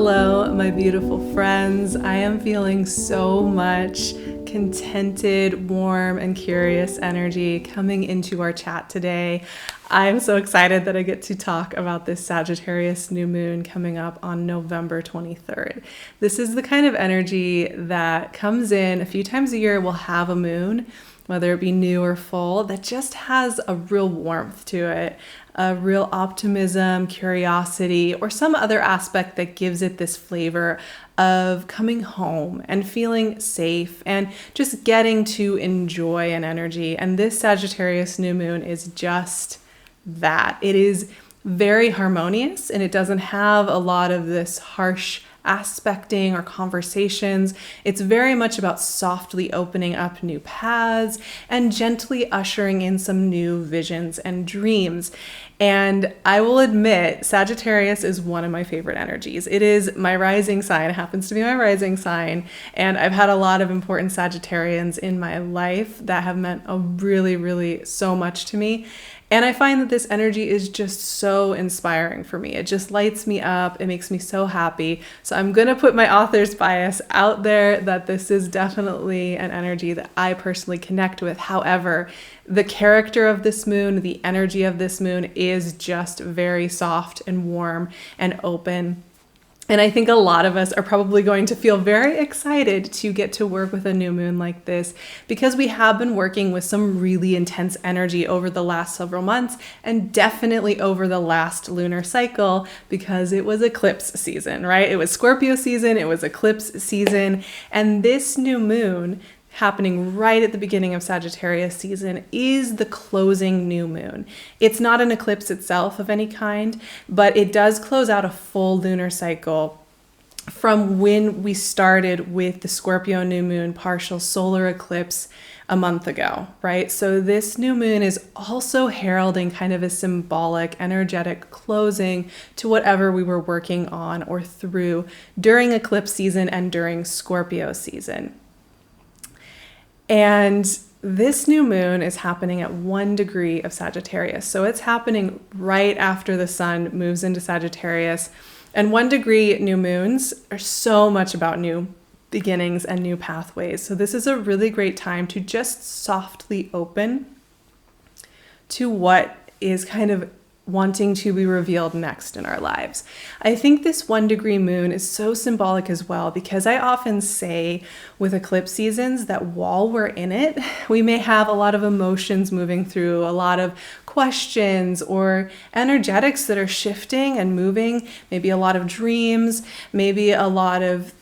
Hello, my beautiful friends. I am feeling so much contented, warm, and curious energy coming into our chat today. I'm so excited that I get to talk about this Sagittarius New Moon coming up on November 23rd. This is the kind of energy that comes in a few times a year. We'll have a moon, whether it be new or full, that just has a real warmth to it, a real optimism, curiosity, or some other aspect that gives it this flavor of coming home and feeling safe and just getting to enjoy an energy. And this Sagittarius New Moon is just that. It is very harmonious and it doesn't have a lot of this harsh aspecting or conversations. It's very much about softly opening up new paths and gently ushering in some new visions and dreams. And I will admit, Sagittarius is one of my favorite energies. It is my rising sign. It happens to be my rising sign. And I've had a lot of important Sagittarians in my life that have meant really so much to me. And I find that this energy is just so inspiring for me. It just lights me up. It makes me so happy. So I'm going to put my author's bias out there that this is definitely an energy that I personally connect with. However, the character of this moon, the energy of this moon is just very soft and warm and open. And I think a lot of us are probably going to feel very excited to get to work with a new moon like this because we have been working with some really intense energy over the last several months and definitely over the last lunar cycle because it was eclipse season, right? It was Scorpio season, it was eclipse season, and this new moon happening right at the beginning of Sagittarius season is the closing new moon. It's not an eclipse itself of any kind, but it does close out a full lunar cycle from when we started with the Scorpio new moon partial solar eclipse a month ago, right? So this new moon is also heralding kind of a symbolic, energetic closing to whatever we were working on or through during eclipse season and during Scorpio season. And this new moon is happening at 1 degree of Sagittarius. So it's happening right after the sun moves into Sagittarius. And 1 degree new moons are so much about new beginnings and new pathways. So this is a really great time to just softly open to what is kind of wanting to be revealed next in our lives. I think this 1 degree moon is so symbolic as well because I often say with eclipse seasons that while we're in it, we may have a lot of emotions moving through, a lot of questions or energetics that are shifting and moving, maybe a lot of dreams, maybe a lot of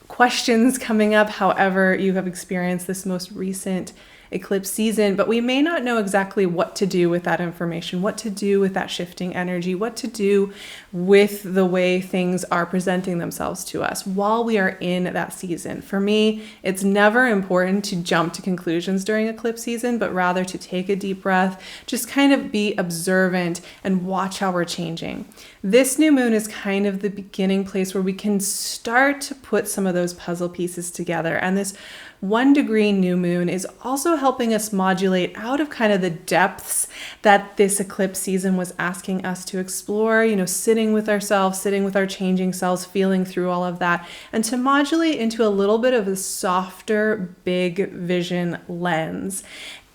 questions coming up, however you have experienced this most recent eclipse season, but we may not know exactly what to do with that information, what to do with that shifting energy, what to do with the way things are presenting themselves to us while we are in that season. For me, it's never important to jump to conclusions during eclipse season, but rather to take a deep breath, just kind of be observant and watch how we're changing. This new moon is kind of the beginning place where we can start to put some of those puzzle pieces together. And this 1 degree new moon is also helping us modulate out of kind of the depths that this eclipse season was asking us to explore, sitting with ourselves, sitting with our changing selves, feeling through all of that, and to modulate into a little bit of a softer, big vision lens.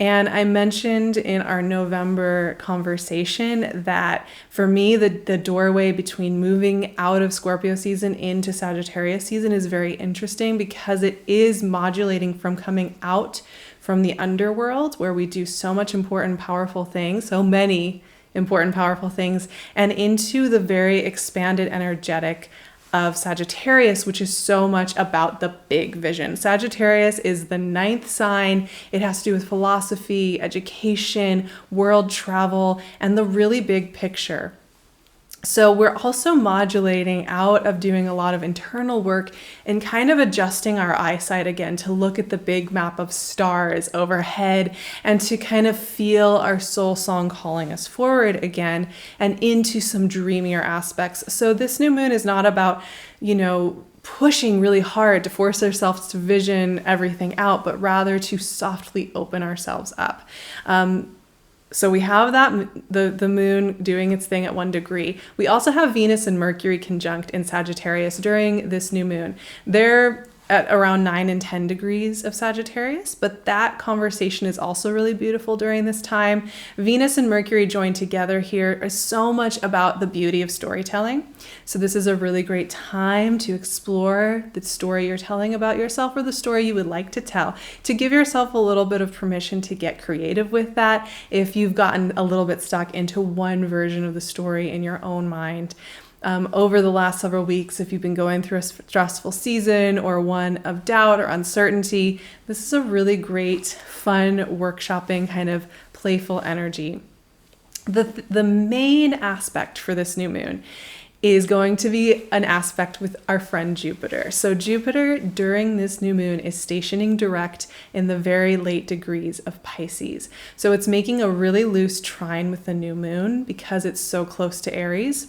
And I mentioned in our November conversation that for me, the doorway between moving out of Scorpio season into Sagittarius season is very interesting because it is modulating from coming out from the underworld where we do so much important, powerful things, so many important, powerful things, and into the very expanded, energetic of Sagittarius, which is so much about the big vision. Sagittarius is the 9th sign. It has to do with philosophy, education, world travel, and the really big picture. So we're also modulating out of doing a lot of internal work and kind of adjusting our eyesight again to look at the big map of stars overhead and to kind of feel our soul song calling us forward again and into some dreamier aspects. So this new moon is not about, pushing really hard to force ourselves to vision everything out, but rather to softly open ourselves up. So we have that the moon doing its thing at 1 degree. We also have Venus and Mercury conjunct in Sagittarius during this new moon. They're at around 9 and 10 degrees of Sagittarius, but that conversation is also really beautiful during this time. Venus and Mercury joined together here is so much about the beauty of storytelling. So this is a really great time to explore the story you're telling about yourself or the story you would like to tell, to give yourself a little bit of permission to get creative with that if you've gotten a little bit stuck into one version of the story in your own mind. Over the last several weeks, if you've been going through a stressful season or one of doubt or uncertainty, this is a really great, fun, workshopping kind of playful energy. The main aspect for this new moon is going to be an aspect with our friend Jupiter. So Jupiter during this new moon is stationing direct in the very late degrees of Pisces. So it's making a really loose trine with the new moon because it's so close to Aries.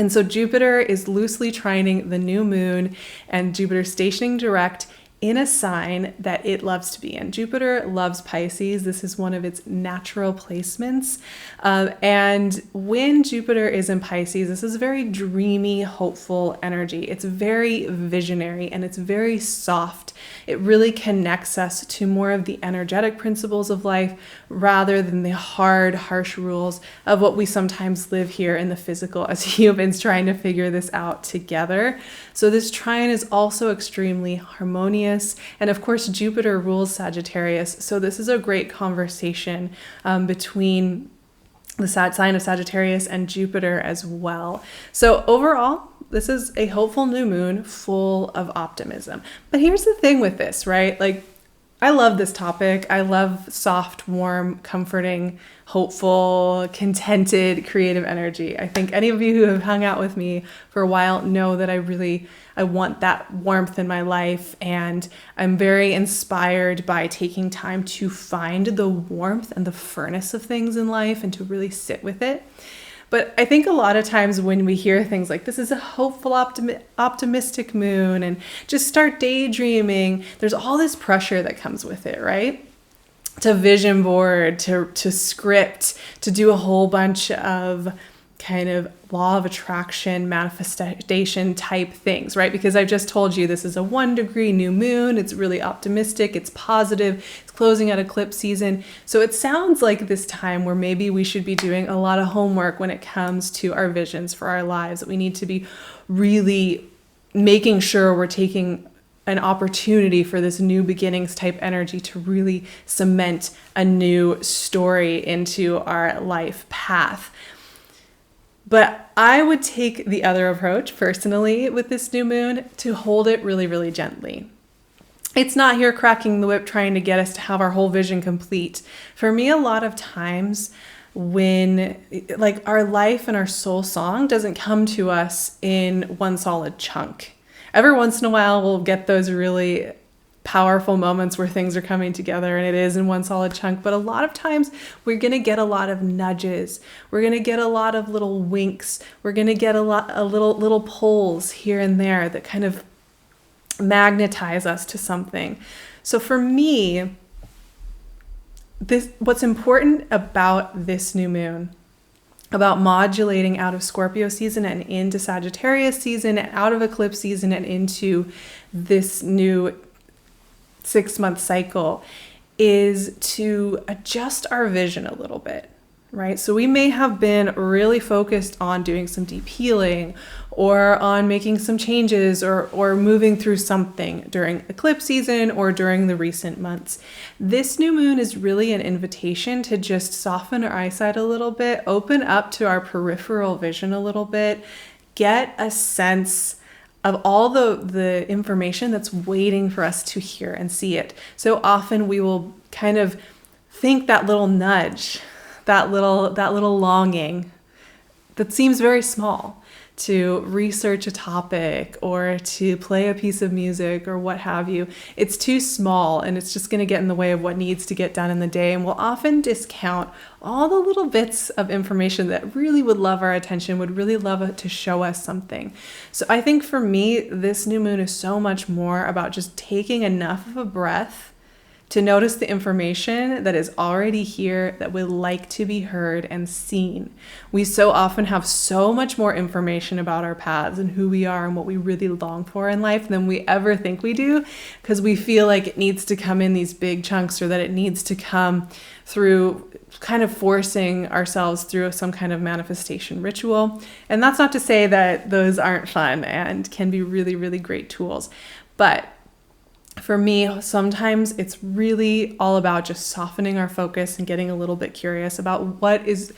And so Jupiter is loosely trining the new moon, and Jupiter stationing direct in a sign that it loves to be in. Jupiter loves Pisces. This is one of its natural placements. And when Jupiter is in Pisces, this is very dreamy, hopeful energy. It's very visionary and it's very soft. It really connects us to more of the energetic principles of life rather than the hard, harsh rules of what we sometimes live here in the physical as humans trying to figure this out together. So this trine is also extremely harmonious. And of course, Jupiter rules Sagittarius. So this is a great conversation between the sign of Sagittarius and Jupiter as well. So overall, this is a hopeful new moon full of optimism. But here's the thing with this, right? Like, I love this topic. I love soft, warm, comforting, hopeful, contented, creative energy. I think any of you who have hung out with me for a while know that I want that warmth in my life, and I'm very inspired by taking time to find the warmth and the furnace of things in life and to really sit with it. But I think a lot of times when we hear things like this is a hopeful, optimistic moon and just start daydreaming, there's all this pressure that comes with it, right? To vision board, to script, to do a whole bunch of kind of law of attraction, manifestation type things, right? Because I've just told you this is a 1 degree new moon. It's really optimistic. It's positive. It's closing out eclipse season. So it sounds like this time where maybe we should be doing a lot of homework when it comes to our visions for our lives, that we need to be really making sure we're taking an opportunity for this new beginnings type energy to really cement a new story into our life path. But I would take the other approach personally with this new moon to hold it really, really gently. It's not here cracking the whip trying to get us to have our whole vision complete. For me, a lot of times when like our life and our soul song doesn't come to us in one solid chunk. Every once in a while, we'll get those really powerful moments where things are coming together and it is in one solid chunk. But a lot of times we're going to get a lot of nudges. We're going to get a lot of little winks. We're going to get a little pulls here and there that kind of magnetize us to something. So for me, what's important about this new moon, about modulating out of Scorpio season and into Sagittarius season, out of eclipse season and into this new 6-month cycle, is to adjust our vision a little bit, right? So we may have been really focused on doing some deep healing or on making some changes or moving through something during eclipse season or during the recent months. This new moon is really an invitation to just soften our eyesight a little bit, open up to our peripheral vision a little bit, get a sense of all the information that's waiting for us to hear and see it. So often we will kind of think that little nudge, that little longing that seems very small, to research a topic or to play a piece of music or what have you. It's too small and it's just going to get in the way of what needs to get done in the day. And we'll often discount all the little bits of information that really would love our attention, would really love to show us something. So I think for me, this new moon is so much more about just taking enough of a breath to notice the information that is already here that would like to be heard and seen. We so often have so much more information about our paths and who we are and what we really long for in life than we ever think we do, because we feel like it needs to come in these big chunks, or that it needs to come through kind of forcing ourselves through some kind of manifestation ritual. And that's not to say that those aren't fun and can be really, really great tools. But for me, sometimes it's really all about just softening our focus and getting a little bit curious about what is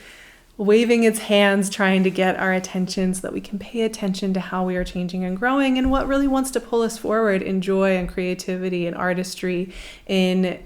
waving its hands, trying to get our attention, so that we can pay attention to how we are changing and growing, and what really wants to pull us forward in joy and creativity and artistry, in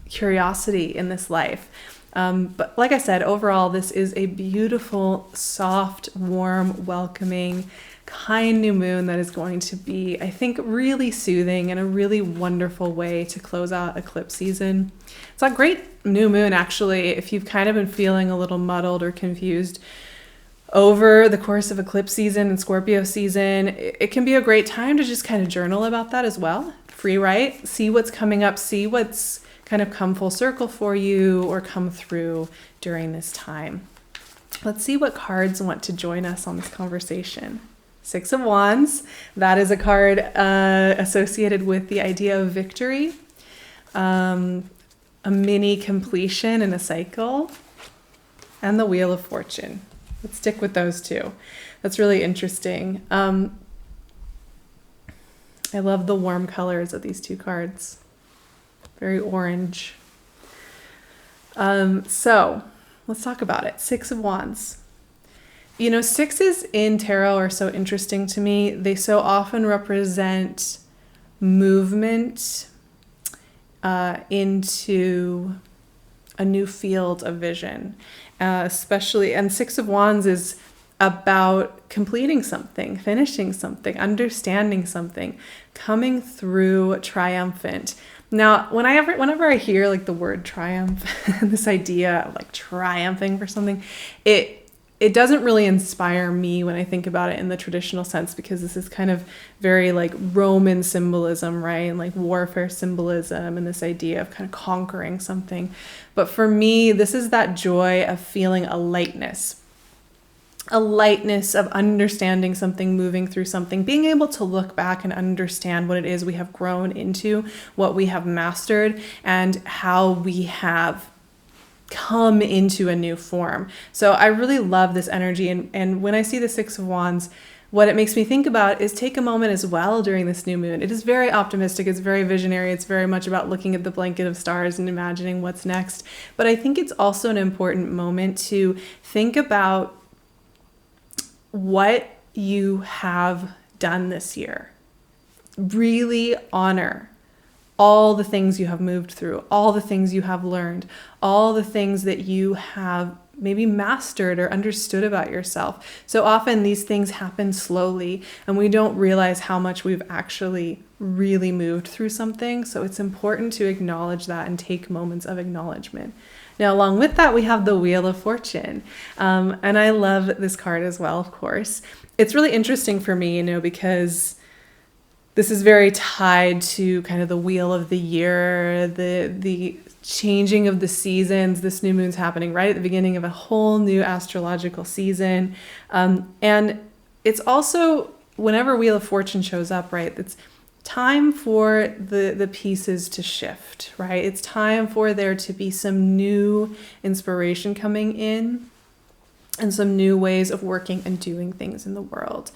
curiosity in this life. But like I said, overall, this is a beautiful, soft, warm, welcoming, kind new moon that is going to be, I think, really soothing and a really wonderful way to close out eclipse season. It's a great new moon, actually, if you've kind of been feeling a little muddled or confused over the course of eclipse season and Scorpio season. It can be a great time to just kind of journal about that as well. Free write, see what's coming up, see what's kind of come full circle for you or come through during this time. Let's see what cards want to join us on this conversation. Six of Wands, that is a card associated with the idea of victory, a mini completion in a cycle, and the Wheel of Fortune. Let's stick with those two. That's really interesting. I love the warm colors of these two cards. Very orange. So let's talk about it. Six of Wands. You know, sixes in tarot are so interesting to me. They so often represent movement into a new field of vision, especially, and Six of Wands is about completing something, finishing something, understanding something, coming through triumphant. Now, whenever I hear like the word triumph, this idea of like triumphing for something, it doesn't really inspire me when I think about it in the traditional sense, because this is kind of very like Roman symbolism, right? And like warfare symbolism, and this idea of kind of conquering something. But for me, this is that joy of feeling a lightness of understanding something, moving through something, being able to look back and understand what it is we have grown into, what we have mastered, and how we have come into a new form. So I really love this energy. And when I see the Six of Wands, what it makes me think about is take a moment as well during this new moon. It is very optimistic. It's very visionary. It's very much about looking at the blanket of stars and imagining what's next. But I think it's also an important moment to think about what you have done this year. Really honor all the things you have moved through, all the things you have learned, all the things that you have maybe mastered or understood about yourself. So often these things happen slowly and we don't realize how much we've actually really moved through something. So it's important to acknowledge that and take moments of acknowledgement. Now, along with that, we have the Wheel of Fortune. And I love this card as well, of course. It's really interesting for me, because this is very tied to kind of the wheel of the year, the changing of the seasons. This new moon's happening right at the beginning of a whole new astrological season. And it's also, whenever Wheel of Fortune shows up, right, it's time for the pieces to shift, right? It's time for there to be some new inspiration coming in and some new ways of working and doing things in the world.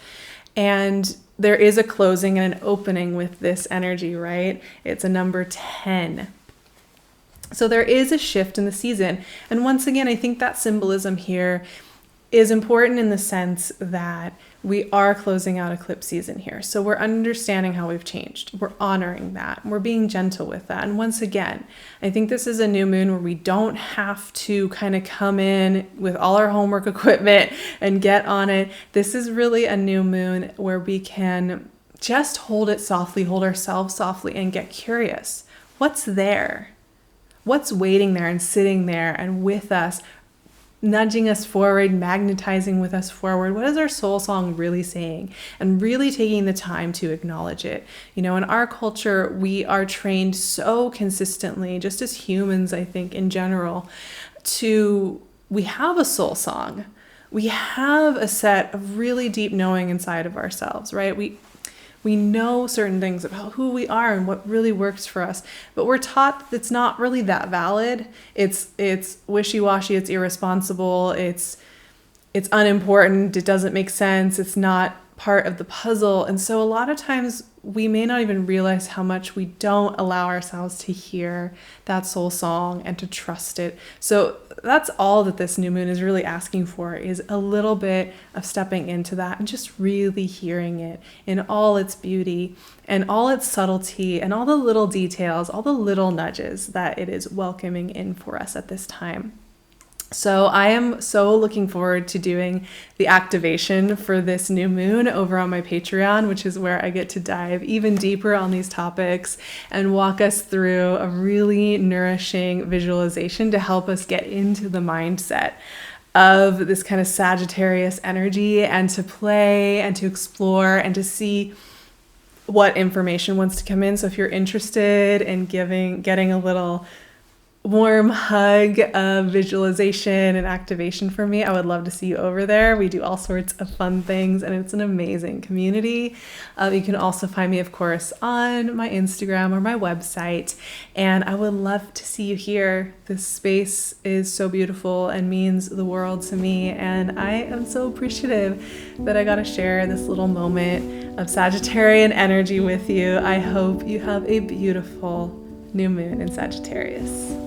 And there is a closing and an opening with this energy, right? It's a number 10. So there is a shift in the season. And once again, I think that symbolism here is important in the sense that we are closing out eclipse season here. So we're understanding how we've changed. We're honoring that. We're being gentle with that. And once again, I think this is a new moon where we don't have to kind of come in with all our homework equipment and get on it. This is really a new moon where we can just hold it softly, hold ourselves softly, and get curious. What's there? What's waiting there and sitting there and with us, nudging us forward, magnetizing with us forward? What is our soul song really saying? And really taking the time to acknowledge it. You know, in our culture, we are trained so consistently, just as humans, I think, in general, we have a soul song. We have a set of really deep knowing inside of ourselves, right? We know certain things about who we are and what really works for us, but we're taught that it's not really that valid. It's wishy-washy, it's irresponsible, it's unimportant, it doesn't make sense, it's not part of the puzzle. And so a lot of times we may not even realize how much we don't allow ourselves to hear that soul song and to trust it. So that's all that this new moon is really asking for, is a little bit of stepping into that and just really hearing it in all its beauty and all its subtlety and all the little details, all the little nudges that it is welcoming in for us at this time. So I am so looking forward to doing the activation for this new moon over on my Patreon, which is where I get to dive even deeper on these topics and walk us through a really nourishing visualization to help us get into the mindset of this kind of Sagittarius energy and to play and to explore and to see what information wants to come in. So if you're interested in getting a little warm hug of visualization and activation from me, I would love to see you over there. We do all sorts of fun things and it's an amazing community. You can also find me, of course, on my Instagram or my website, and I would love to see you here. This space is so beautiful and means the world to me, and I am so appreciative that I got to share this little moment of Sagittarian energy with you. I hope you have a beautiful new moon in Sagittarius.